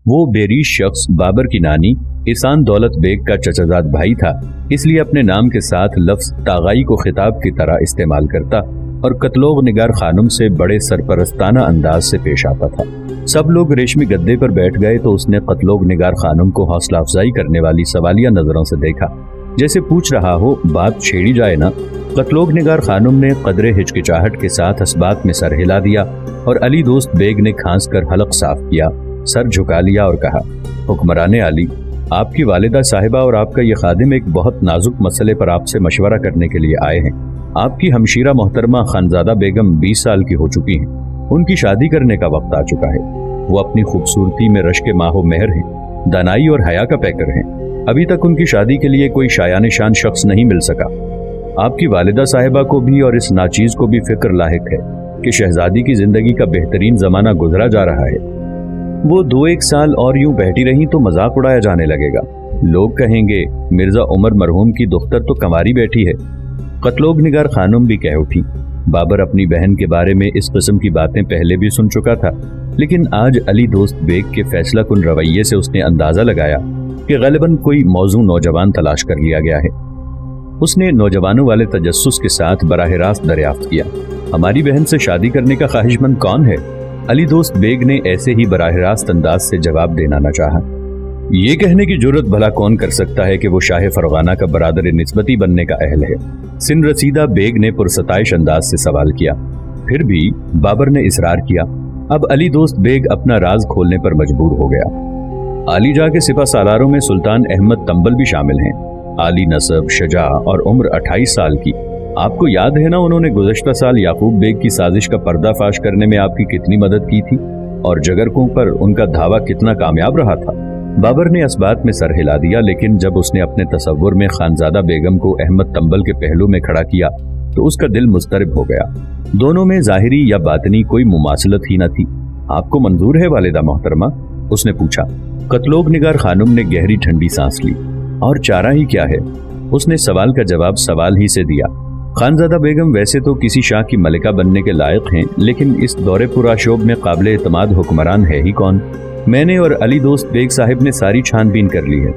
वो बेरीश शख्स बाबर की नानी इसान दौलत बेग का चचाजाद भाई था, इसलिए अपने नाम के साथ लफ्ज तागाई को खिताब की तरह इस्तेमाल करता और कतलोग निगार खानुम से बड़े सरपरस्ताना अंदाज से पेश आता था। सब लोग रेशमी गद्दे पर बैठ गए तो उसने कतलोग निगार खानुम को हौसला अफजाई करने वाली सवालिया नजरों से देखा, जैसे पूछ रहा हो बात छेड़ी जाए ना। कतलोग निगार खानुम ने कदरे हिचकिचाहट के साथ इस्बात में सर हिला दिया और अली दोस्त बेग ने खांस कर हलक साफ किया, सर झुका लिया और कहा, हुक्मरान आली, आपकी वालिदा साहिबा और आपका ये खादिम एक बहुत नाजुक मसले पर आपसे मशवरा करने के लिए आए हैं। आपकी हमशीरा मोहतरमा खानजादा बेगम 20 साल की हो चुकी हैं। उनकी शादी करने का वक्त आ चुका है। वो अपनी खूबसूरती में रश्क माहो मेहर हैं, दानाई और हया का पैकर हैं। अभी तक उनकी शादी के लिए कोई शायान शान शख्स नहीं मिल सका। आपकी वालिदा साहिबा को भी और इस नाचीज को भी फिक्र लाहिक है कि शहजादी की जिंदगी का बेहतरीन जमाना गुजरा जा रहा है। वो 2-1 साल और यूं बैठी रही तो मजाक उड़ाया जाने लगेगा। लोग कहेंगे मिर्जा उमर मरहूम की दुख्तर तो कंवारी बैठी है। कतलोग निगार खानुम भी कह उठी। बाबर अपनी बहन के बारे में इस किस्म की बातें पहले भी सुन चुका था, लेकिन आज अली दोस्त बेग के फैसला कुन रवैये से उसने अंदाजा लगाया कि गलिबन कोई मौजू नौजवान तलाश कर लिया गया है। उसने नौजवानों वाले तजस्सुस के साथ बराह रास्त दरियाफ्त किया, हमारी बहन से शादी करने का ख्वाहिशमंद कौन है? अली दोस्त बेग ने ऐसे ही बराह रास्त अंदाज से जवाब देना न चाहा। ये कहने की जुर्रत भला कौन कर सकता है कि वो शाह फरगाना का बरादर निस्बती बनने का अहल है? सिन रसीदा बेग ने पुरसताइश अंदाज से सवाल किया। फिर भी बाबर ने इसरार किया। अब अली दोस्त बेग अपना राज खोलने पर मजबूर हो गया। आलीजा के सिपा सालारों में सुल्तान अहमद तंबल भी शामिल हैं। आली नसब, शजा और उम्र 28 साल की। आपको याद है ना, उन्होंने गुज़श्ता साल याकूब बेग की साजिश का पर्दाफाश करने में आपकी कितनी मदद की थी और जगरकों पर उनका धावा कितना कामयाब रहा था। बाबर ने इस बात में सर हिला दिया, लेकिन जब उसने अपने तसव्वुर में खानजादा बेगम को अहमद तंबल के पहलू में खड़ा किया तो उसका दिल मुस्तरिब हो गया। दोनों में जाहिरी या बातनी कोई मुमासलत ही न थी। आपको मंजूर है वालिदा मोहतरमा? उसने पूछा। कतलोग निगार खानुम ने गहरी ठंडी सांस ली। और चारा ही क्या है, उसने सवाल का जवाब सवाल ही से दिया। खानजादा बेगम वैसे तो किसी शाह की मलिका बनने के लायक हैं, लेकिन इस दौरे पुराशोभ में काबिल एतमाद हुक्मरान है ही कौन? मैंने और अली दोस्त बेग साहिब ने सारी छानबीन कर ली है।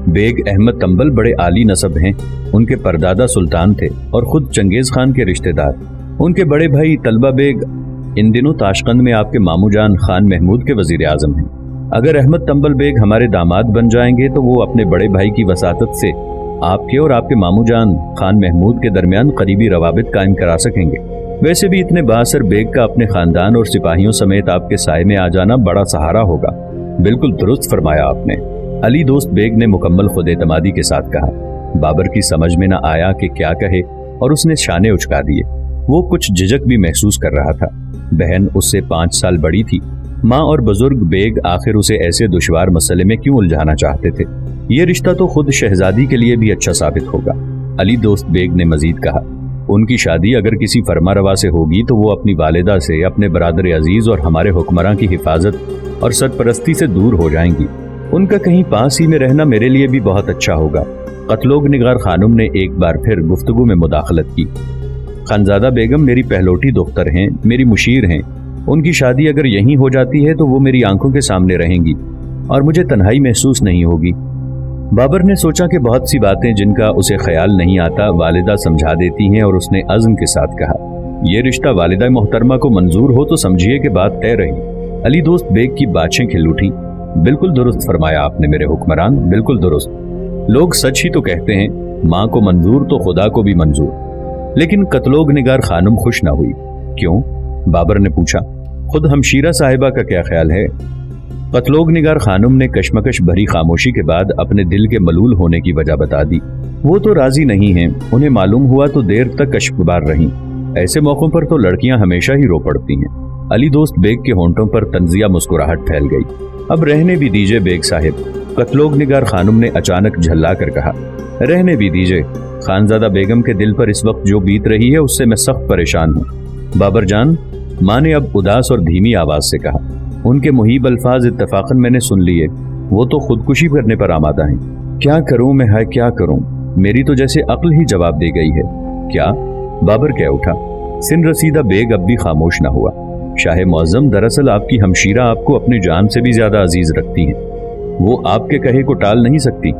बेग अहमद तंबल बड़े आली नसब हैं। उनके परदादा सुल्तान थे और खुद चंगेज खान के रिश्तेदार। उनके बड़े भाई तलबा बेग इन दिनों ताशकंद में आपके मामू जान खान महमूद के वजीर आजम हैं। अगर अहमद तंबल बेग हमारे दामाद बन जाएंगे तो वो अपने बड़े भाई की वसातत से आपके और आपके मामू जान खान महमूद के दरमियान करीबी रवाबित कायम करा सकेंगे। वैसे भी इतने बासर बेग का अपने खानदान और सिपाहियों समेत आपके साए में आ जाना बड़ा सहारा होगा। बिल्कुल दुरुस्त फरमाया आपने, अली दोस्त बेग ने मुकम्मल खुद एतमादी के साथ कहा। बाबर की समझ में न आया कि क्या कहे और उसने शाने उचका दिए। वो कुछ झिझक भी महसूस कर रहा था। बहन उससे 5 साल बड़ी थी। माँ और बुजुर्ग बेग आखिर उसे ऐसे दुश्वार मसले में क्यों उलझाना चाहते थे? ये रिश्ता तो खुद शहजादी के लिए भी अच्छा साबित होगा। अली दोस्त बेग ने मजीद कहा, उनकी शादी अगर किसी फरमारवा से होगी तो वो अपनी वालिदा से, अपने बरादर अजीज और हमारे हुक्मरान की हिफाजत और सरपरस्ती से दूर हो जाएंगी। उनका कहीं पास ही में रहना मेरे लिए भी बहुत अच्छा होगा। कतलोग निगार खानुम ने एक बार फिर गुफ्तगू में मुदाखलत की। खानजादा बेगम मेरी पहलोटी दुख्तर हैं, मेरी मुशीर हैं। उनकी शादी अगर यहीं हो जाती है तो वो मेरी आंखों के सामने रहेंगी और मुझे तन्हाई महसूस नहीं होगी। बाबर ने सोचा कि बहुत सी बातें जिनका उसे ख्याल नहीं आता वालिदा समझा देती हैं और उसने अज़्म के साथ कहा, यह रिश्ता वालिदा मोहतरमा को मंजूर हो तो समझिए कि बात तय रही। अली दोस्त बेग की बातें खिल उठी। बिल्कुल दुरुस्त फरमाया आपने मेरे हुक्मरान, बिल्कुल दुरुस्त। लोग सच ही तो कहते हैं, माँ को मंजूर तो खुदा को भी मंजूर। लेकिन कतलोग निगार खानुम खुश ना हुई। क्यों? बाबर ने पूछा। खुद हमशीरा साहिबा का क्या ख्याल है? कतलोग निगार खानुम ने कशमकश भरी खामोशी के बाद अपने दिल के मलूल होने की वजह बता दी। वो तो राजी नहीं हैं। उन्हें मालूम हुआ तो देर तक कश्मबार रहीं। ऐसे मौकों पर तो लड़कियां हमेशा ही रो पड़ती हैं। अली दोस्त बेग के होंठों पर तंजिया मुस्कुराहट फैल गई। अब रहने भी दीजिए बेग साहिब, कतलोग निगार खानुम ने अचानक झल्ला कर कहा। रहने भी दीजिए। खानजादा बेगम के दिल पर इस वक्त जो बीत रही है उससे मैं सख्त परेशान हूँ। बाबर जान, माँ ने अब उदास और धीमी आवाज से कहा। उनके मुहीब अल्फाज इत्तफाकन मैंने सुन लिए। वो तो खुदकुशी करने पर आमादा हैं। क्या करूं मैं, है क्या करूं? मेरी तो जैसे अक्ल ही जवाब दे गई है। क्या? बाबर कह उठा। सिन रसीदा बेग अब भी खामोश न हुआ। शाह मुअज्जम, दरअसल आपकी हमशीरा आपको अपनी जान से भी ज्यादा अजीज रखती हैं। वो आपके कहे को टाल नहीं सकती।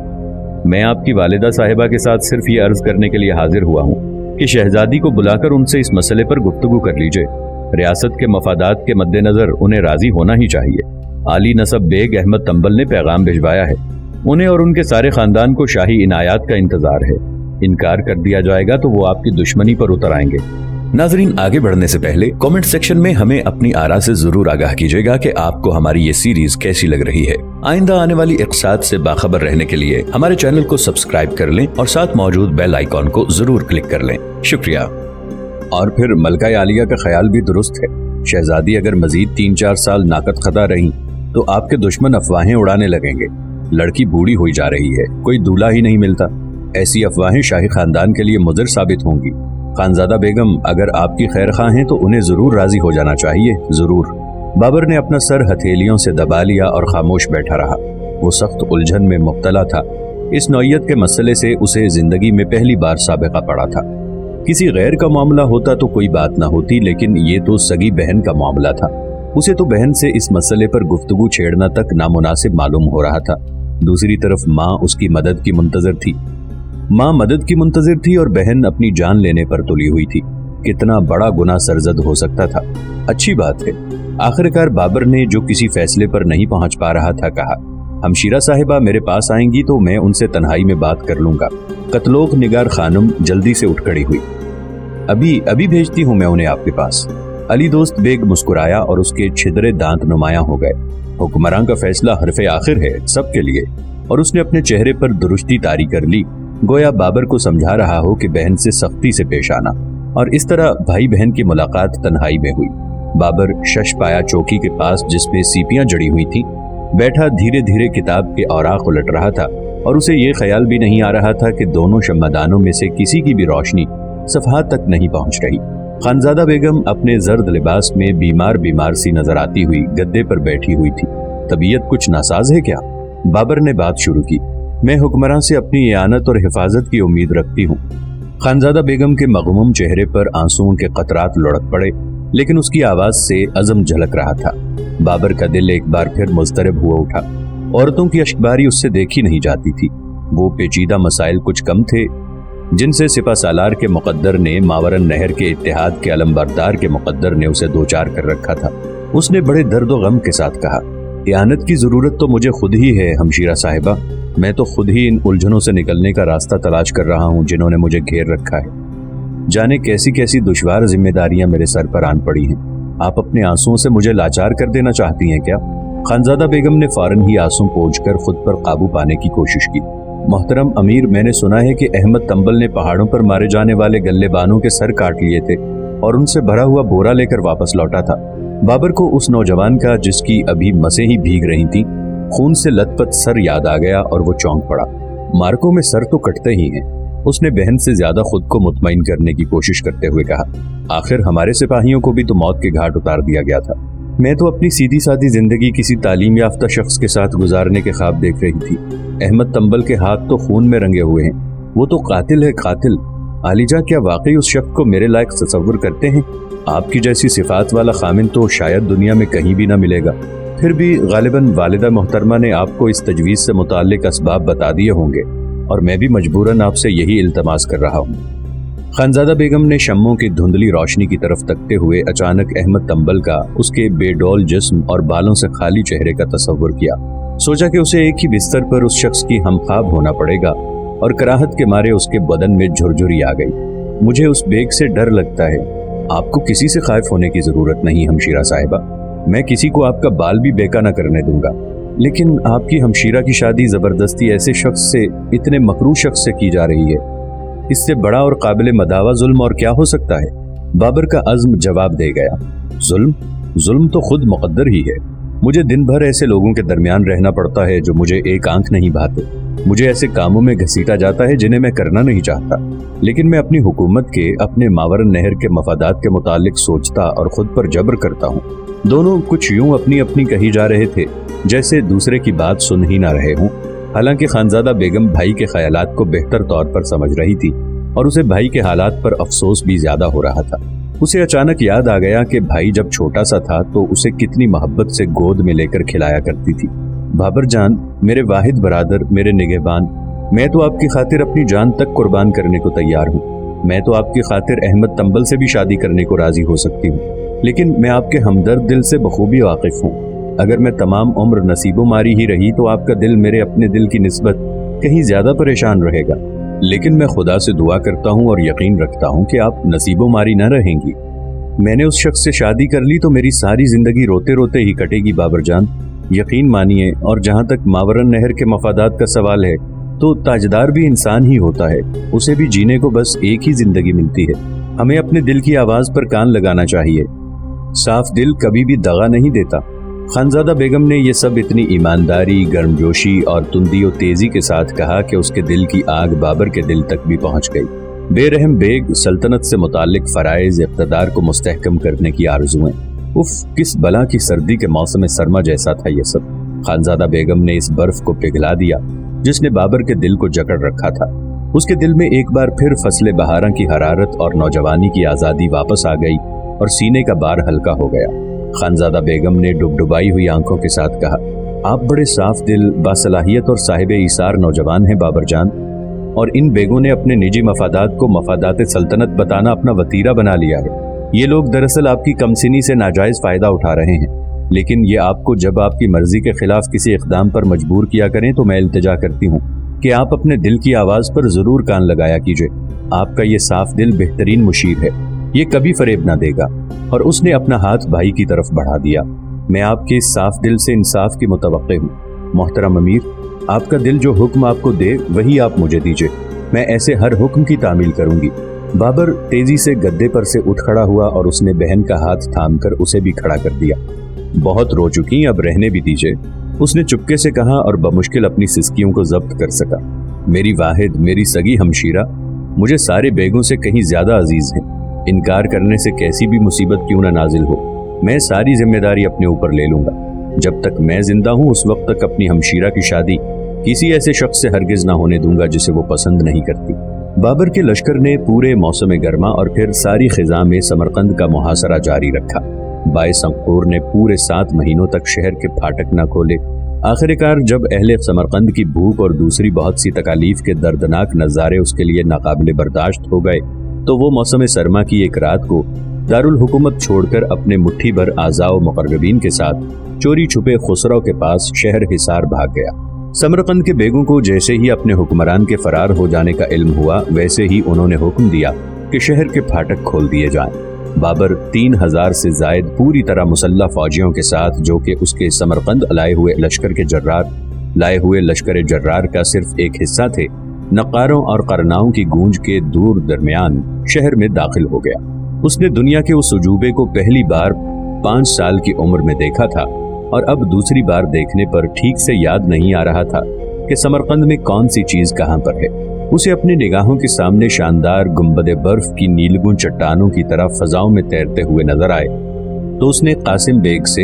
मैं आपकी वालिदा साहिबा के साथ सिर्फ ये अर्ज करने के लिए हाजिर हुआ हूँ कि शहजादी को बुलाकर उनसे इस मसले पर गुफ्तगू कर लीजिए। रियासत के मफादात के मद्देनजर उन्हें राजी होना ही चाहिए। आली नसब बेग अहमद तंबल ने पैगाम भिजवाया है। उन्हें और उनके सारे खानदान को शाही इनायात का इंतजार है। इनकार कर दिया जाएगा तो वो आपकी दुश्मनी पर उतर आएंगे। नाजरीन, आगे बढ़ने से पहले कमेंट सेक्शन में हमें अपनी आरा से जरूर आगाह कीजिएगा कि आपको हमारी ये सीरीज कैसी लग रही है। आइंदा आने वाली इक़्साद से बाखबर रहने के लिए हमारे चैनल को सब्सक्राइब कर लें और साथ मौजूद बेल आइकॉन को जरूर क्लिक कर लें। शुक्रिया। और फिर मलका आलिया का ख्याल भी दुरुस्त है। शहजादी अगर मजीद 3-4 साल नाकत खता रही तो आपके दुश्मन अफवाहें उड़ाने लगेंगे। लड़की बूढ़ी हुई जा रही है, कोई दूल्हा ही नहीं मिलता। ऐसी अफवाहें शाही खानदान के लिए मुज़र साबित होंगी। खानजादा बेगम अगर आपकी खैर खां हैं तो उन्हें जरूर राजी हो जाना चाहिए, जरूर। बाबर ने अपना सर हथेलियों से दबा लिया और खामोश बैठा रहा। वो सख्त उलझन में मुब्तला था। इस नौइयत के मसले से उसे जिंदगी में पहली बार साबिका पड़ा था। किसी गैर का मामला होता तो कोई बात ना होती, लेकिन ये तो सगी बहन का मामला था। उसे तो बहन से इस मसले पर गुफ्तगू छेड़ना तक नामुनासिब मालूम हो रहा था। दूसरी तरफ माँ उसकी मदद की मुंतजर थी। माँ मदद की मुंतजर थी और बहन अपनी जान लेने पर तुली हुई थी। कितना बड़ा गुनाह सरजद हो सकता था। अच्छी बात है, आखिरकार बाबर ने जो किसी फैसले पर नहीं पहुंच पा रहा था कहा, हमशीरा साहिबा मेरे पास आएंगी तो मैं उनसे तन्हाई में बात कर लूंगा। कतलोक निगार खानम जल्दी से उठ खड़ी हुई। अभी भेजती हूँ मैं उन्हें आपके पास। अली दोस्त बेग मुस्कुराया और उसके छिदरे दांत नुमाया हो गए। हुक्मरान का फैसला हरफे आखिर है सबके लिए। और उसने अपने चेहरे पर दुरुस्ती तारी कर ली, गोया बाबर को समझा रहा हो कि बहन से सख्ती से पेश आना। और इस तरह भाई बहन की मुलाकात तन्हाई में हुई। बाबर शश पाया चौकी के पास जिसमें सीपियां जड़ी हुई थी बैठा धीरे धीरे किताब के औराक उलट रहा था और उसे ये ख्याल भी नहीं आ रहा था कि दोनों शम्मादानों में से किसी की भी रोशनी सफहात तक नहीं पहुंच रही। खानजादा बेगम अपने जर्द लिबास में बीमार सी नजर आती हुई गद्दे पर बैठी हुई थी। तबीयत कुछ नासाज है क्या? बाबर ने बात शुरू की। मैं हुक्मरान से अपनी इयानत और हिफाजत की उम्मीद रखती हूँ। खानजादा बेगम के मगमुम चेहरे पर आंसुओं के कतरात लुढ़क पड़े, लेकिन उसकी आवाज से अज़म झलक रहा था। बाबर का दिल एक बार फिर मुज़तरब हुआ उठा। औरतों की अश्कबारी उससे देखी नहीं जाती थी। वो पेचीदा मसाइल कुछ कम थे जिनसे सिपा सालार के मुकद्दर ने मावरन नहर के इत्तेहाद के अलमबरदार के मुकद्दर ने उसे दो चार कर रखा था। उसने बड़े दर्द व गम के साथ कहा, इयानत की जरूरत तो मुझे खुद ही है हमशीरा साहिबा। मैं तो खुद ही इन उलझनों से निकलने का रास्ता तलाश कर रहा हूँ जिन्होंने मुझे घेर रखा है। जाने कैसी कैसी दुश्वार जिम्मेदारियां मेरे सर पर आन पड़ी हैं। आप अपने आंसुओं से मुझे लाचार कर देना चाहती हैं क्या? खानजादा बेगम ने फौरन ही आंसू पोंछकर खुद पर काबू पाने की कोशिश की। मोहतरम अमीर, मैंने सुना है कि अहमद तंबल ने पहाड़ों पर मारे जाने वाले गल्लेबानों के सर काट लिए थे और उनसे भरा हुआ बोरा लेकर वापस लौटा था। बाबर को उस नौजवान का जिसकी अभी मसें ही भीग रही थी खून से लथपथ सर याद आ गया और वो चौंक पड़ा। मार्कों में सर तो कटते ही हैं। उसने बहन से ज्यादा खुद को मुतमईन करने की कोशिश करते हुए कहा, आखिर हमारे सिपाहियों को भी तो मौत के घाट उतार दिया गया था। मैं तो अपनी सीधी सादी जिंदगी किसी तालीम याफ्ता शख्स के साथ गुजारने के ख्वाब देख रही थी। अहमद तंबल के हाथ तो खून में रंगे हुए हैं। वो तो कातिल है, कातिल। आलिजा, क्या वाकई उस शख्स को मेरे लायक तसव्वुर करते हैं? आपकी जैसी सिफात वाला खामिन तो शायद दुनिया में कहीं भी ना मिलेगा। फिर भी गालिबन वालिदा मोहतरमा ने आपको इस तजवीज़ से मुताल्लिक असबाब बता दिए होंगे और मैं भी मजबूरन आपसे यही इल्तमास कर रहा हूँ। खानजादा बेगम ने शम्मों की धुंधली रोशनी की तरफ तकते हुए अचानक अहमद तंबल का, उसके बेडौल जिस्म और बालों से खाली चेहरे का तसव्वुर किया। सोचा कि उसे एक ही बिस्तर पर उस शख्स की हमख्वाब होना पड़ेगा और कराहत के मारे उसके बदन में झुरझुरी आ गई। मुझे उस बेग से डर लगता है। आपको किसी से खौफ होने की जरूरत नहीं हमशीरा साहिबा। मैं किसी को आपका बाल भी बेका न करने दूंगा, लेकिन आपकी हमशीरा की शादी जबरदस्ती ऐसे शख्स से, इतने मकरू शख्स से की जा रही है। इससे बड़ा और काबिल मदावा जुल्म और क्या हो सकता है? बाबर का अज़्म जवाब दे गया, जुल्म तो खुद मुकद्दर ही है। मुझे दिन भर ऐसे लोगों के दरमियान रहना पड़ता है जो मुझे एक आंख नहीं भाते। मुझे ऐसे कामों में घसीटा जाता है जिन्हें मैं करना नहीं चाहता, लेकिन मैं अपनी हुकूमत के, अपने मावरन नहर के मफादात के मुतालिक सोचता और खुद पर जबर करता हूँ। दोनों कुछ यूं अपनी अपनी कही जा रहे थे जैसे दूसरे की बात सुन ही ना रहे हों। हालांकि खानजादा बेगम भाई के ख्यालात को बेहतर तौर पर समझ रही थी और उसे भाई के हालात पर अफसोस भी ज्यादा हो रहा था। उसे अचानक याद आ गया कि भाई जब छोटा सा था तो उसे कितनी मोहब्बत से गोद में लेकर खिलाया करती थी। बाबर जान, मेरे वाहिद बरादर, मेरे निगहबान, मैं तो आपकी खातिर अपनी जान तक कुर्बान करने को तैयार हूँ। मैं तो आपकी खातिर अहमद तंबल से भी शादी करने को राजी हो सकती हूँ, लेकिन मैं आपके हमदर्द दिल से बखूबी वाकिफ हूँ। अगर मैं तमाम उम्र नसीबो मारी ही रही तो आपका दिल मेरे अपने दिल की निस्बत कहीं ज्यादा परेशान रहेगा। लेकिन मैं खुदा से दुआ करता हूँ और यकीन रखता हूँ कि आप नसीबो मारी न रहेंगी। मैंने उस शख्स से शादी कर ली तो मेरी सारी जिंदगी रोते रोते ही कटेगी बाबर जान, यकीन मानिए। और जहाँ तक मावरन नहर के मफादात का सवाल है तो ताजदार भी इंसान ही होता है, उसे भी जीने को बस एक ही जिंदगी मिलती है। हमें अपने दिल की आवाज पर कान लगाना चाहिए। साफ दिल कभी भी दगा नहीं देता। खानजादा बेगम ने यह सब इतनी ईमानदारी, गर्मजोशी और तुंदी और तेजी के साथ कहा कि उसके दिल की आग बाबर के दिल तक भी पहुंच गई। बेरहम बेग सल्तनत से मुतालिक फराइज इक़्तिदार को मुस्तहकम करने की आरज़ुएं। उफ, किस बला की सर्दी के मौसम सरमा जैसा था ये सब। खानजादा बेगम ने इस बर्फ को पिघला दिया जिसने बाबर के दिल को जकड़ रखा था। उसके दिल में एक बार फिर फसले बहारा की हरारत और नौजवानी की आज़ादी वापस आ गई और सीने का बार हल्का हो गया। खानजादा बेगम ने डुबडुबाई हुई आंखों के साथ कहा, आप बड़े साफ दिल, बासलाहियत और साहिब ईसार नौजवान हैं बाबर जान, और इन बेगों ने अपने निजी मफादात को मफादात सल्तनत बताना अपना वतीरा बना लिया है। ये लोग दरअसल आपकी कमसिनी से नाजायज फायदा उठा रहे हैं, लेकिन ये आपको जब आपकी मर्जी के खिलाफ किसी इक़दाम पर मजबूर किया करें तो मैं इल्तिजा करती हूँ कि आप अपने दिल की आवाज पर जरूर कान लगाया कीजिए। आपका ये साफ दिल बेहतरीन मुशीर है, ये कभी फरेब ना देगा। और उसने अपना हाथ भाई की तरफ बढ़ा दिया। मैं आपके इस साफ दिल से इंसाफ की मुतवक्के हूँ। मोहतरम अमीर, आपका दिल जो हुक्म आपको दे वही आप मुझे दीजिए, मैं ऐसे हर हुक्म की तामील करूंगी। बाबर तेजी से गद्दे पर से उठ खड़ा हुआ और उसने बहन का हाथ थामकर उसे भी खड़ा कर दिया। बहुत रो चुकी, अब रहने भी दीजिए, उसने चुपके से कहा और बमुश्किल अपनी सिसकियों को जब्त कर सका। मेरी वाहिद, मेरी सगी हमशीरा मुझे सारे बेगों से कहीं ज्यादा अजीज है। इनकार करने से कैसी भी मुसीबत क्यों ना नाजिल हो, मैं सारी जिम्मेदारी अपने ऊपर ले लूंगा। जब तक मैं जिंदा हूं उस वक्त तक अपनी हमशीरा की शादी किसी ऐसे शख्स से हरगिज ना होने दूंगा जिसे वो पसंद नहीं करती। बाबर के लश्कर ने पूरे मौसम गर्मा और फिर सारी खिजा में समरकंद का मुहासरा जारी रखा। बाइसंखोर ने पूरे 7 महीनों तक शहर के फाटक न खोले। आखिरकार जब अहले समरकंद की भूख और दूसरी बहुत सी तकालीफ के दर्दनाक नज़ारे उसके लिए नाकाबिले बर्दाश्त हो गए तो वो मौसम सरमा की एक रात को दारुल हुकूमत छोड़कर अपने मुट्ठी भर आज़ाओ मुकर्रबीन के साथ चोरी छुपे खुसरो के पास शहर हिसार भाग गया। समरकंद के बेगों को जैसे ही अपने हुक्मरान के फरार हो जाने का इल्म हुआ वैसे ही उन्होंने हुक्म दिया कि शहर के फाटक खोल दिए जाएं। बाबर 3000 से जायद पूरी तरह मुसल्लह फौजियों के साथ, जो कि उसके समरकंद लाए हुए लश्कर जर्रार का सिर्फ एक हिस्सा थे, नक्कारों और करनाओं की गूंज के दूर दरमियान शहर में दाखिल हो गया। उसने दुनिया के उस उजूबे को पहली बार 5 साल की उम्र में देखा था और अब दूसरी बार देखने पर ठीक से याद नहीं आ रहा था कि समरकंद में कौन सी चीज कहां पर है। उसे अपनी निगाहों के सामने शानदार गुंबद बर्फ की नीलगुं चट्टानों की तरह फजाओं में तैरते हुए नजर आए तो उसने कासिम बेग से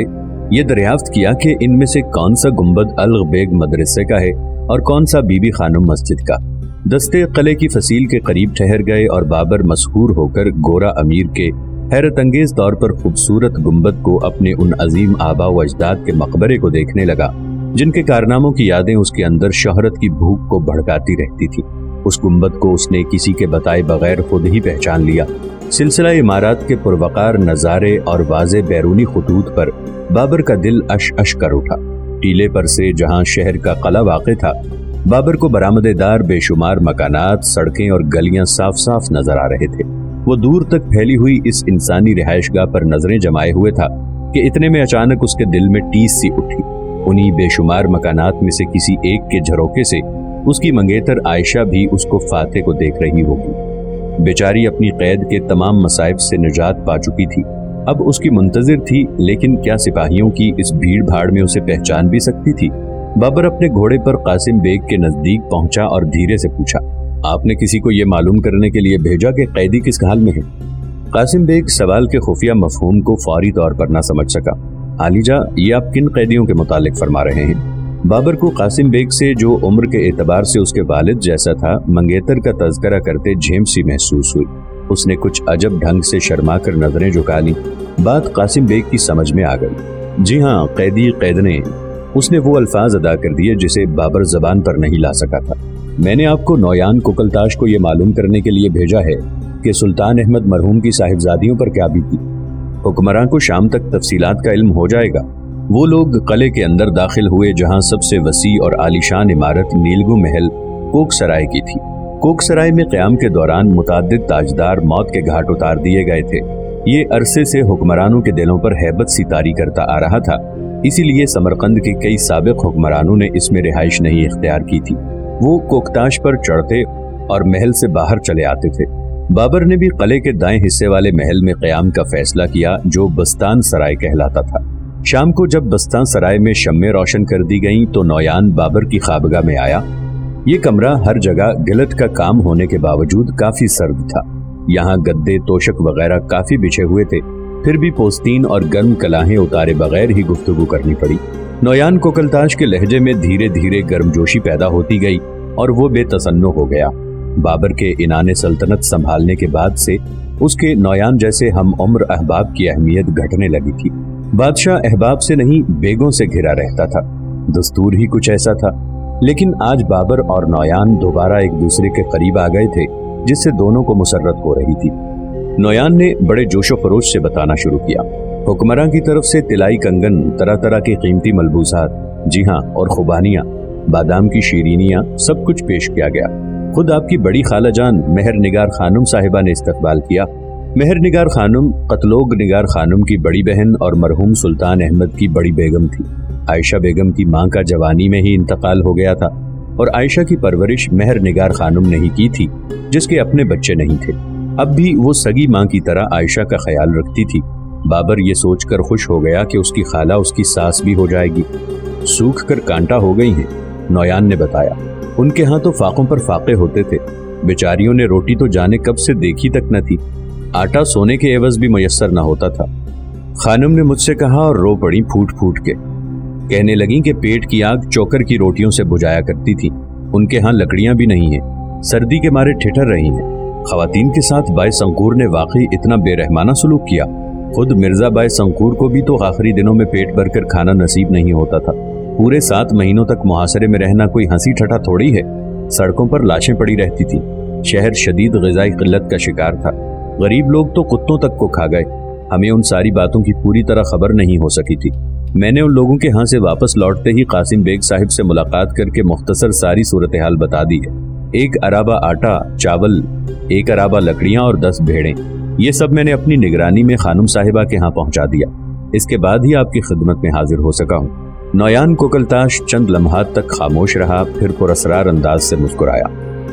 यह दरियाफ्त किया कि इनमें से कौन सा गुंबद अलग बेग मदरसे का है और कौन सा बीबी खानम मस्जिद का। दस्ते कले की फसील के करीब ठहर गए और बाबर मशहूर होकर गोरा अमीर के हैरत अंगेज तौर पर खूबसूरत गुंबद को अपने उन अजीम आबा व अजदाद के मकबरे को देखने लगा जिनके कारनामों की यादें उसके अंदर शोहरत की भूख को भड़काती रहती थी। उस गुंबद को उसने किसी के बताए बगैर खुद ही पहचान लिया। सिलसिला इमारत के पुरवकार नज़ारे और वाज़े बैरूनी खुतूत पर बाबर का दिल अश अश कर उठा। टीले पर से जहां शहर का कला वाक़े था, बाबर को बरामदेदार बेशुमार मकानात, सड़कें और गलियां साफ साफ नजर आ रहे थे। वो दूर तक फैली हुई इस इंसानी रिहायशगाह पर नजरें जमाए हुए था कि इतने में अचानक उसके दिल में टीस सी उठी। उन्हीं बेशुमार मकानात में से किसी एक के झरोके से उसकी मंगेतर आयशा भी उसको फाते को देख रही होगी। बेचारी अपनी कैद के तमाम मसाइब से निजात पा चुकी थी, अब उसकी मुंतजिर थी, लेकिन क्या सिपाहियों की इस भीड़ भाड़ में उसे पहचान भी सकती थी। बाबर अपने घोड़े पर कासिम बेग के नजदीक पहुंचा और धीरे से पूछा, आपने किसी को यह मालूम करने के लिए भेजा कि कैदी किस हाल में है? कासिम बेग सवाल के खुफिया मफहूम को फौरी तौर पर न समझ सका। आलिजा, ये आप किन कैदियों के मुतालिक फरमा रहे हैं? बाबर को कासिम बेग से, जो उम्र के एतबार से उसके वालिद जैसा था, मंगेतर का तज़किरा करते झेम सी महसूस हुई। उसने कुछ अजब ढंग से शर्मा कर नजरें झुका ली। बात कासिम बेग की समझ में आ गई। जी हाँ, कैदी कैदने, उसने वो अल्फाज अदा कर दिए जिसे बाबर जबान पर नहीं ला सका था। मैंने आपको नौयान कुकलताश को ये मालूम करने के लिए भेजा है कि सुल्तान अहमद मरहूम की साहिबजादियों पर क्या बीती। हुक्मरान को शाम तक तफसीलात का इल्म हो जाएगा। वो लोग किले के अंदर दाखिल हुए जहां सबसे वसी और आलीशान इमारत नीलगू महल कोकसराय की थी। कोकसराय में क़याम के दौरान मुताद्दिद ताजदार मौत के घाट उतार दिए गए थे। ये अरसे से हुक्मरानों के दिलों पर हैबत सी तारी करता आ रहा था, इसीलिए समरकंद के कई साबिक हुक्मरानों ने इसमें रिहाइश नहीं इख्तियार की थी। वो कोकताश पर चढ़ते और महल से बाहर चले आते थे। बाबर ने भी किले के दाएं हिस्से वाले महल में क़याम का फैसला किया, जो बस्तान सराय कहलाता था। शाम को जब बस्तान सराय में शम्में रोशन कर दी गईं तो नौयान बाबर की खाबगाह में आया। ये कमरा हर जगह गिलत का काम होने के बावजूद काफी सर्द था। यहाँ गद्दे तोशक वगैरह काफी बिछे हुए थे, फिर भी पोस्तीन और गर्म कलाहें उतारे बगैर ही गुफ्तगू करनी पड़ी। नौयान कुकलताश के लहजे में धीरे धीरे गर्मजोशी पैदा होती गई और वो बेतसन्नो हो गया। बाबर के इनाने सल्तनत संभालने के बाद से उसके नौयान जैसे हम उम्र अहबाब की अहमियत घटने लगी थी। बादशाह अहबाब से नहीं बेगों से घिरा रहता था, दस्तूर ही कुछ ऐसा था। लेकिन आज बाबर और नौयान दोबारा एक दूसरे के करीब आ गए थे, जिससे दोनों को मुसर्रत हो रही थी। नौयान ने बड़े जोशो खरोश से बताना शुरू किया। हुक्मरान की तरफ से तिलाई कंगन, तरह तरह की कीमती मलबूसात, जी हाँ, और खुबानियाँ, बादाम की शीरीनियाँ, सब कुछ पेश किया गया। खुद आपकी बड़ी खालाजान मेहर निगार खानुम साहिबा ने इस्तकबाल किया। मेहर निगार खानुम कतलोग निगार खानुम की बड़ी बहन और मरहूम सुल्तान अहमद की बड़ी बेगम थी। आयशा बेगम की मां का जवानी में ही इंतकाल हो गया था और आयशा की परवरिश मेहर निगार खानुम ने ही की थी, जिसके अपने बच्चे नहीं थे। अब भी वो सगी मां की तरह आयशा का ख्याल रखती थी। बाबर ये सोचकर खुश हो गया कि उसकी खाला उसकी सास भी हो जाएगी। सूख कर कांटा हो गई हैं, नौयान ने बताया। उनके यहाँ तो फाकों पर फाके होते थे। बेचारियों ने रोटी तो जाने कब से देखी तक न थी। आटा सोने के एवज भी मयस्सर न होता था। खानुम ने मुझसे कहा और रो पड़ी फूट फूट के। कहने लगी कि पेट की आग चोकर की रोटियों से बुझाया करती थी। उनके यहाँ लकड़ियां भी नहीं हैं, सर्दी के मारे ठिठर रही हैं। खवातीन के साथ बाई संकूर ने वाकई इतना बेरहमाना सलूक किया। खुद मिर्जा बाई संकूर को भी तो आखिरी दिनों में पेट भरकर खाना नसीब नहीं होता था। पूरे 7 महीनों तक मुहासरे में रहना कोई हंसी ठट्ठा थोड़ी है। सड़कों पर लाशें पड़ी रहती थी। शहर शदीद ग़िज़ाई किल्लत का शिकार था। गरीब लोग तो कुत्तों तक को खा गए। हमें उन सारी बातों की पूरी तरह खबर नहीं हो सकी थी। मैंने उन लोगों के यहाँ से वापस लौटते ही कासिम बेग साहिब से मुलाकात करके मुख्तसर सारी सूरत हाल बता दी है। 1 अराबा आटा, चावल, 1 अराबा लकड़ियाँ और 10 भेड़ें, ये सब मैंने अपनी निगरानी में खानुम साहिबा के यहाँ पहुँचा दिया। इसके बाद ही आपकी खिदमत में हाजिर हो सका हूँ। नौयान कुकलताश चंद लम्हात तक खामोश रहा, फिर पुरस्रार अंदाज से मुस्कुराया।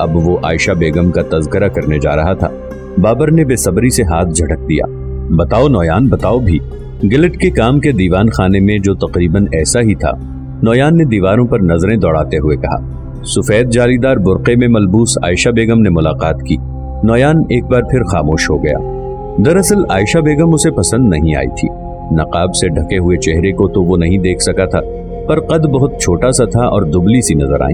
अब वो आयशा बेगम का तज़किरा करने जा रहा था। बाबर ने बेसब्री से हाथ झटक दिया। बताओ नौयान, बताओ भी। गिलट के काम के दीवान खाने में जो तकरीबन ऐसा ही था, नौयान ने दीवारों पर नजरें दौड़ाते हुए कहा। सफेद जालीदार बुर्के में मलबूस आयशा बेगम ने मुलाकात की। नौयान एक बार फिर खामोश हो गया। दरअसल आयशा बेगम उसे पसंद नहीं आई थी। नकाब से ढके हुए चेहरे को तो वो नहीं देख सका था, पर कद बहुत छोटा सा था और दुबली सी नजर आई।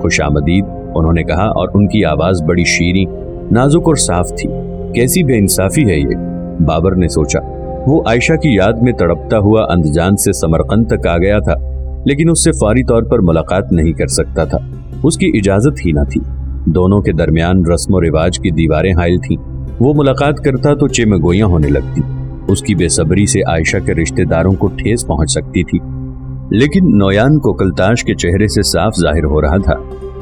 खुशामदीद, उन्होंने कहा, और उनकी आवाज बड़ी शीरी, नाजुक और साफ थी। कैसी बेइंसाफी है ये, बाबर ने सोचा। वो आयशा की याद में तड़पता हुआ अंदजान से समरकंद तक आ गया था, लेकिन उससे फौरी तौर पर मुलाकात नहीं कर सकता था। उसकी इजाजत ही न थी। दोनों के दरमियान रस्म व रिवाज की दीवारें हाइल थीं। वो मुलाकात करता तो चेमगोइयां होने लगती। उसकी बेसब्री से आयशा के रिश्तेदारों को ठेस पहुंच सकती थी। लेकिन नौयान कुकलताश के चेहरे से साफ जाहिर हो रहा था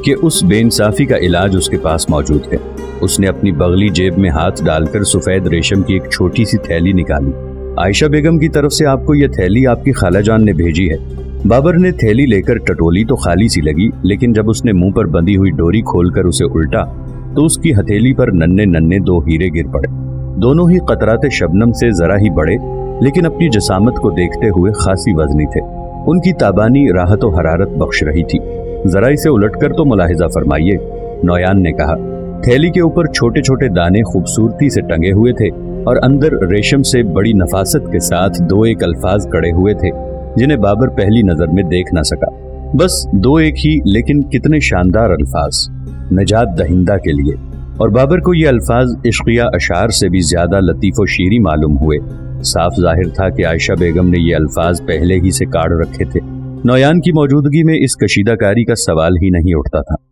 कि उस बेइंसाफी का इलाज उसके पास मौजूद है। उसने अपनी बगली जेब में हाथ डालकर सफेद रेशम की एक छोटी सी थैली निकाली। आयशा बेगम की तरफ से आपको यह थैली आपकी खालाजान ने भेजी है। बाबर ने थैली लेकर टटोली तो खाली सी लगी, लेकिन जब उसने मुंह पर बंधी हुई डोरी खोलकर उसे उल्टा तो उसकी हथेली पर नन्हे नन्हे 2 हीरे गिर पड़े। दोनों ही कतराते शबनम से जरा ही बड़े, लेकिन अपनी जसामत को देखते हुए खासी वजनी थे। उनकी ताबानी राहत और हरारत बख्श रही थी। जरा इसे उलटकर तो मुलाहिजा फरमाइए, नौयान ने कहा। थैली के ऊपर छोटे छोटे दाने खूबसूरती से टंगे हुए थे और अंदर रेशम से बड़ी नफासत के साथ 2-1 अल्फाज कड़े हुए थे, जिन्हें बाबर पहली नजर में देख ना सका। बस 2-1 ही, लेकिन कितने शानदार अल्फाज। नजात दहिंदा के लिए, اور بابر کو یہ الفاظ عشقیہ اشعار سے بھی زیادہ لطیف و شیریں معلوم ہوئے۔ صاف ظاہر تھا کہ عائشہ بیگم نے یہ الفاظ پہلے ہی سے کاڑ رکھے تھے۔ نویان کی موجودگی میں اس کشیدہ کاری کا سوال ہی نہیں اٹھتا تھا۔